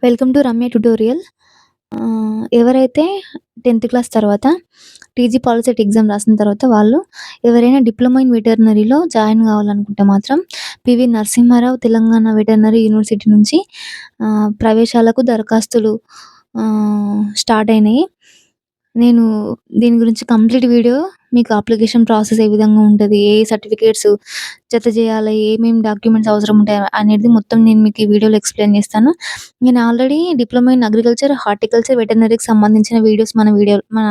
Welcome to Ramya tutorial. ఎవరైతే 10థ్ class తర్వాత టీజీ పాలిసెట్ ఎగ్జామ్ రాసిన తర్వాత వాళ్ళు ఎవరైనా డిప్లొమా ఇన్ వెటర్నరీలో జాయిన్ కావాలనుకుంటే మాత్రం పివి నరసింహారావు తెలంగాణ వెటర్నరీ యూనివర్సిటీ నుంచి ప్రవేశాలకు దరఖాస్తులు స్టార్ట్ అయినాయి. నేను దీని గురించి కంప్లీట్ వీడియో మీకు అప్లికేషన్ ప్రాసెస్ ఏ విధంగా ఉంటది, ఏ సర్టిఫికేట్స్ జత చేయాలి, ఏమేమి డాక్యుమెంట్స్ అవసరం ఉంటాయి అనేది మొత్తం నేను మీకు ఈ వీడియోలో ఎక్స్‌ప్లెయిన్ చేస్తాను. నేను already diploma in agriculture, horticulture, వెటర్నరీకి సంబంధించిన వీడియోస్ మన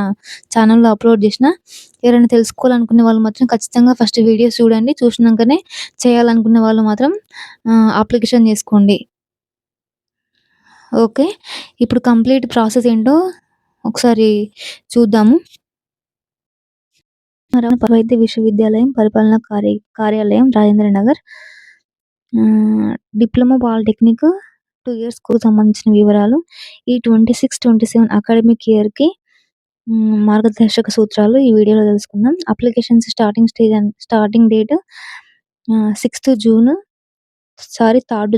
ఛానెల్‌లో అప్‌లోడ్ చేసిన. ఎవరైనా తెలుసుకోవాలనుకునే వాళ్ళు మాత్రం ఖచ్చితంగా ఫస్ట్ వీడియోస్ చూడండి. చూసినంకనే చేయాలనుకున్న వాళ్ళు మాత్రం అప్లికేషన్ చేసుకోండి. ఓకే. ఇప్పుడు కంప్లీట్ ప్రాసెస్ ఏంటో ఒకసారి చూద్దాము. వైద్య విశ్వవిద్యాలయం పరిపాలనా కార్యాలయం రాజేంద్ర నగర్. డిప్లొమా పాలిటెక్నిక్ 2 ఇయర్స్‌కు సంబంధించిన వివరాలు. ఈ 26, 27 అకాడమిక్ ఇయర్‌కి మార్గదర్శక సూత్రాలు ఈ వీడియోలో తెలుసుకుందాం. అప్లికేషన్స్ స్టార్టింగ్ డేట్ 3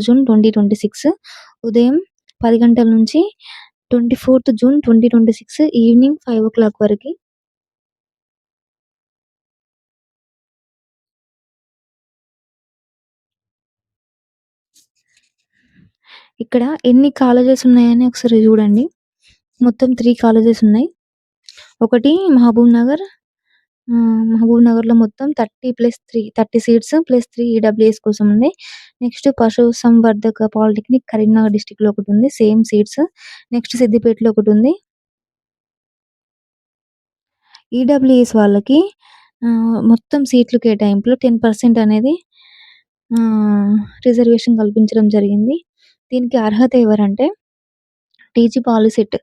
జూన్ 2026 ఉదయం 10 గంటల నుంచి 24 జూన్ 2026 ఈవినింగ్ 5:00 వరకి. ఇక్కడ ఎన్ని కాలేజెస్ ఉన్నాయని ఒకసారి చూడండి. మొత్తం 3 కాలేజెస్ ఉన్నాయి. ఒకటి మహబూబ్ నగర్‌లో మొత్తం 30 సీట్స్ ప్లస్ 3 ఈడబ్ల్యూఎస్ కోసం ఉంది. నెక్స్ట్ పశు సంవర్ధక పాలిటెక్నిక్ కరీంనగర్ డిస్ట్రిక్ట్‌లో ఒకటుంది. Same seats. నెక్స్ట్ సిద్దిపేటలో ఒకటుంది. ఈడబ్ల్యూఎస్ వాళ్ళకి మొత్తం సీట్లు కేటాయింపులో 10% అనేది రిజర్వేషన్ కల్పించడం జరిగింది. దీనికి అర్హత ఎవరంటే టీజీ పాలిసెట్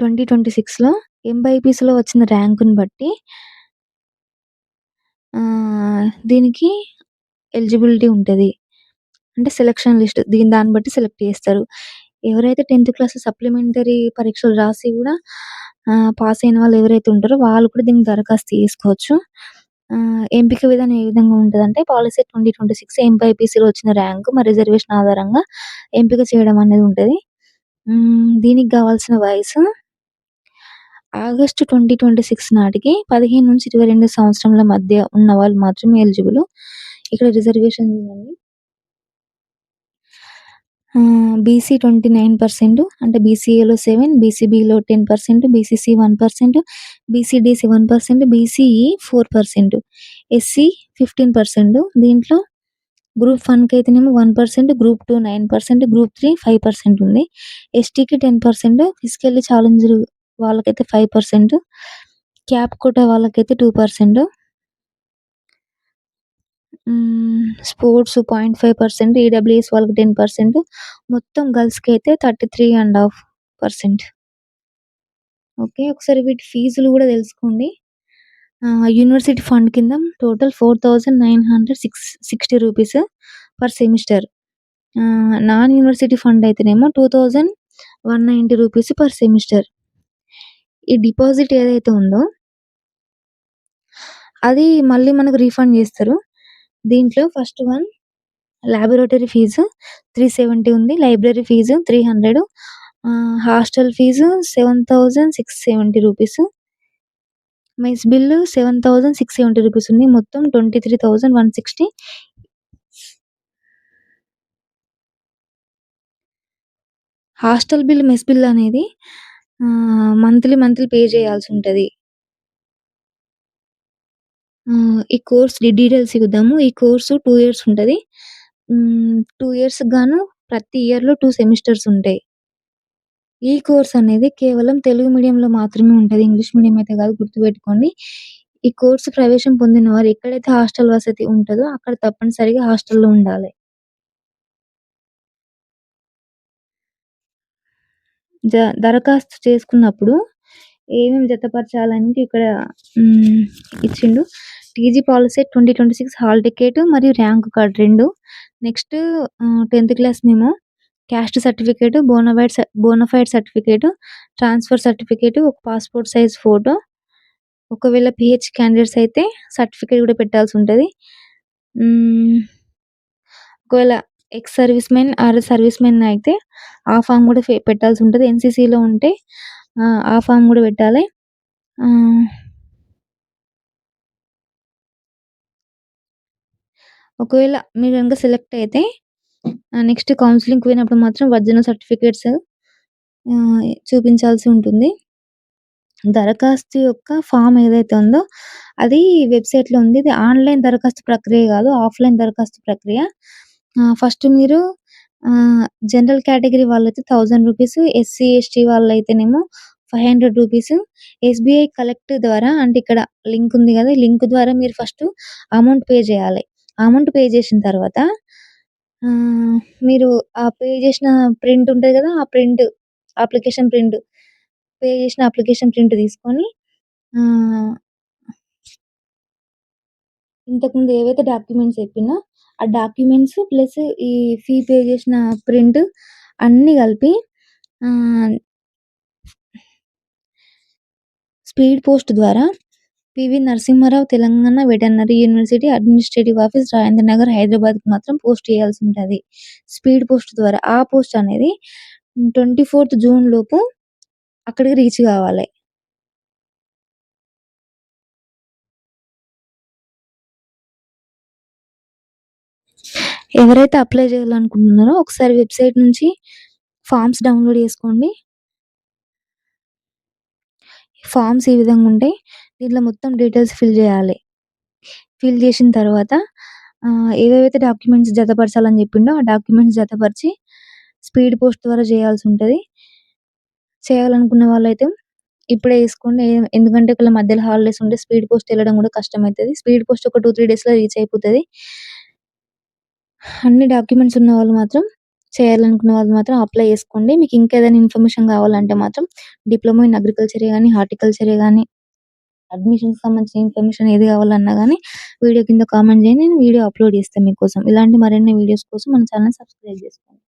2026లో ఎంబైపీసీలో వచ్చిన ర్యాంకుని బట్టి దీనికి ఎలిజిబిలిటీ ఉంటది. అంటే సెలక్షన్ లిస్ట్ దాన్ని బట్టి సెలెక్ట్ చేస్తారు. ఎవరైతే 10థ్ క్లాస్ సప్లిమెంటరీ పరీక్షలు రాసి కూడా పాస్ అయిన వాళ్ళు ఎవరైతే ఉంటారో వాళ్ళు కూడా దీనికి దరఖాస్తు చేసుకోవచ్చు. ఎంపిక విధానం ఏ విధంగా ఉంటదంటే పాలిసెట్ 2026 ఎంపైపీసీలో వచ్చిన ర్యాంక్ మరి రిజర్వేషన్ ఆధారంగా ఎంపిక చేయడం అనేది ఉంటది. దీనికి కావాల్సిన వయసు ఆగస్టు 2026 నాటికి 15-22 సంవత్సరముల మధ్య ఉన్న వాళ్ళు మాత్రమే ఎలిజిబుల్. ఇక్కడ రిజర్వేషన్ చూడండి. బీసీ 29% అంటే బీసీఏలో 7, బీసీబీలో 10%, బీసీసీ 1%, బీసీడీ 7%, బీసీఈ 4%, ఎస్సీ 15%. దీంట్లో గ్రూప్ 1కి అయితేనేమో 1%, గ్రూప్ 2 9%, గ్రూప్ 3 5% ఉంది. ఎస్టీకి 10%, ఫిజికల్లీ ఛాలెంజ్డ్ వాళ్ళకైతే 5%, క్యాప్ కోటా వాళ్ళకైతే 2%, స్పోర్ట్స్ 0.5%, ఈడబ్ల్యూఎస్ వాళ్ళకి 10%, మొత్తం గర్ల్స్‌కి అయితే 33.5%. ఓకే. ఒకసారి వీటి ఫీజులు కూడా తెలుసుకోండి. యూనివర్సిటీ ఫండ్ కింద total 4,960 rupees per semester. Non university fund అయితేనేమో 2,190 రూపీస్ పర్ సెమిస్టర్. ఈ డిపాజిట్ ఏదైతే ఉందో అది మళ్ళీ మనకు రీఫండ్ చేస్తారు. దీంట్లో ఫస్ట్ వన్ లాబొరేటరీ ఫీజు 370 ఉంది. Library fees 300, hostel fees 7,670 rupees, mess bill 7,670 rupees ఉంది. మొత్తం 23,160. హాస్టల్ బిల్, మెస్ బిల్ అనేది మంత్లీ పే చేయాల్సి ఉంటది. ఈ కోర్స్ డీటెయిల్స్ చూద్దాము. ఈ కోర్సు 2 ఇయర్స్ ఉంటది. 2 ఇయర్స్‌కి గాను ప్రతి ఇయర్‌లో 2 సెమిస్టర్స్ ఉంటాయి. ఈ కోర్స్ అనేది కేవలం తెలుగు మీడియంలో మాత్రమే ఉంటది. ఇంగ్లీష్ మీడియం అయితే కాదు, గుర్తుపెట్టుకోండి. ఈ కోర్సు ప్రవేశం పొందిన వారు ఎక్కడైతే హాస్టల్ వసతి ఉంటదో అక్కడ తప్పనిసరిగా హాస్టల్‌లో ఉండాలి. దరఖాస్తు చేసుకున్నప్పుడు ఏమేమి జతపరచాలని ఇక్కడ ఇచ్చిండు. టీజీ పాలిసెట్ 2026 హాల్ టికెట్ మరియు ర్యాంక్ కార్డ్ 2. నెక్స్ట్ 10థ్ class memo, caste certificate, bonafide certificate, transfer certificate, ఒక పాస్‌పోర్ట్ సైజ్ ఫోటో. ఒకవేళ పీహెచ్ క్యాండిడేట్స్ అయితే సర్టిఫికేట్ కూడా పెట్టాల్సి ఉంటది. ఒకవేళ ఎక్స్ సర్వీస్‌మెన్ ఆర్ సర్వీస్‌మెన్ అయితే ఆ ఫార్మ్ గూడా పెట్టాల్సుంటది. ఎన్‌సీసీలో ఉంటే ఆ ఫార్మ్ గూడా పెట్టాలి. ఆహ్, ఒకవేళ మీరు గనుక సెలెక్ట్ అయితే నెక్స్ట్ కౌన్సెలింగ్‌కి పోయినప్పుడు మాత్రం ఒరిజినల్ సర్టిఫికేట్స్ చూపించాల్సి ఉంటుంది. దరఖాస్తు యొక్క ఫామ్ ఏదైతే ఉందో అది వెబ్‌సైట్‌లో ఉంది. ఇది ఆన్‌లైన్ దరఖాస్తు ప్రక్రియ గాదు. ఆఫ్‌లైన్ దరఖాస్తు ప్రక్రియ. ఫస్ట్ మీరు జనరల్ కేటగరీ వాళ్ళైతే రూ. 1000, ఎస్సీ, ఎస్టీ వాళ్ళైతేనేమో రూ. 500. ఎస్‌బీఐ కలెక్ట్ ద్వారా అంటే ఇక్కడ లింక్ ఉంది గదా! ఈ లింక్ ద్వారా మీరు ఫస్ట్ అమౌంట్ పే జేయాలి. అమౌంట్ పే జేసిన తర్వాత ఆహ్, మీరు ఆ పే జేసిన ప్రింట్ ఉంటది గదా! ఆ ప్రింట్ అప్లికేషన్ ప్రింట్ పే జేసిన అప్లికేషన్ ప్రింట్ తీసుకొని ఆహ్, ఇంతకుముందు ఏవైతే డాక్యుమెంట్స్ చెప్పినో, ఆ డాక్యుమెంట్స్ ప్లస్ ఈ ఫీ పే జేసిన ప్రింట్ అన్నీ కలిపి ఆహ్, స్పీడ్ పోస్ట్ ద్వారా PV Narasimharao Telangana veterinary university administrative office Rajendra Nagar హైదరాబాద్‌కి మాత్రం పోస్ట్ చేయాల్సుంటది. స్పీడ్ పోస్ట్ ద్వారా. ఆ పోస్ట్ అనేది 24థ్ జూన్ లోపు అక్కడికి రీచ్ కావాలి. ఎవరైతే అప్లై చేయాలనుకుంటున్నారో ఒకసారి వెబ్‌సైట్ నుంచి ఫార్మ్స్ డౌన్‌లోడ్ చేసుకోండి. ఫార్మ్స్ ఈ విధంగా ఉంటాయి. దీంట్లో మొత్తం డీటెయిల్స్ ఫిల్ చేయాలి. ఫిల్ చేసిన తర్వాత ఏవేవైతే డాక్యుమెంట్స్ జతపరచాలని చెప్పిండో ఆ డాక్యుమెంట్స్ జతపరిచి స్పీడ్ పోస్ట్ ద్వారా చేయాల్సుంటది. చేయాలనుకున్న వాళ్ళైతే ఇప్పుడే ఏసుకోండి. ఎందుకంటే ఒకవేళ మధ్యలో హాలిడేస్ ఉంటే స్పీడ్ పోస్ట్ ఎళ్ళడం గూడా కష్టమైతది. స్పీడ్ పోస్ట్ ఒక 2, 3 డేస్‌లో రీచ్ అయిపోతది. అన్ని డాక్యుమెంట్స్ ఉన్నవాళ్ళు మాత్రం చేయాలనుకున్న వాళ్ళు మాత్రం అప్లై చేసుకోండి. మీకు ఇంకేదైనా ఇన్ఫర్మేషన్ కావాలంటే మాత్రం డిప్లొమా ఇన్ అగ్రికల్చరే గాని, హార్టికల్చరే గాని, అడ్మిషన్‌కి సంబంధించిన ఇన్ఫర్మేషన్ ఏది కావాలన్నా గాని వీడియో కింద కామెంట్ చేయండి. నేను వీడియో అప్‌లోడ్ చేస్తా మీకోసం. ఇలాంటి మరిన్ని వీడియోస్ కోసం మన ఛానెల్ సబ్స్క్రైబ్ చేసుకోండి.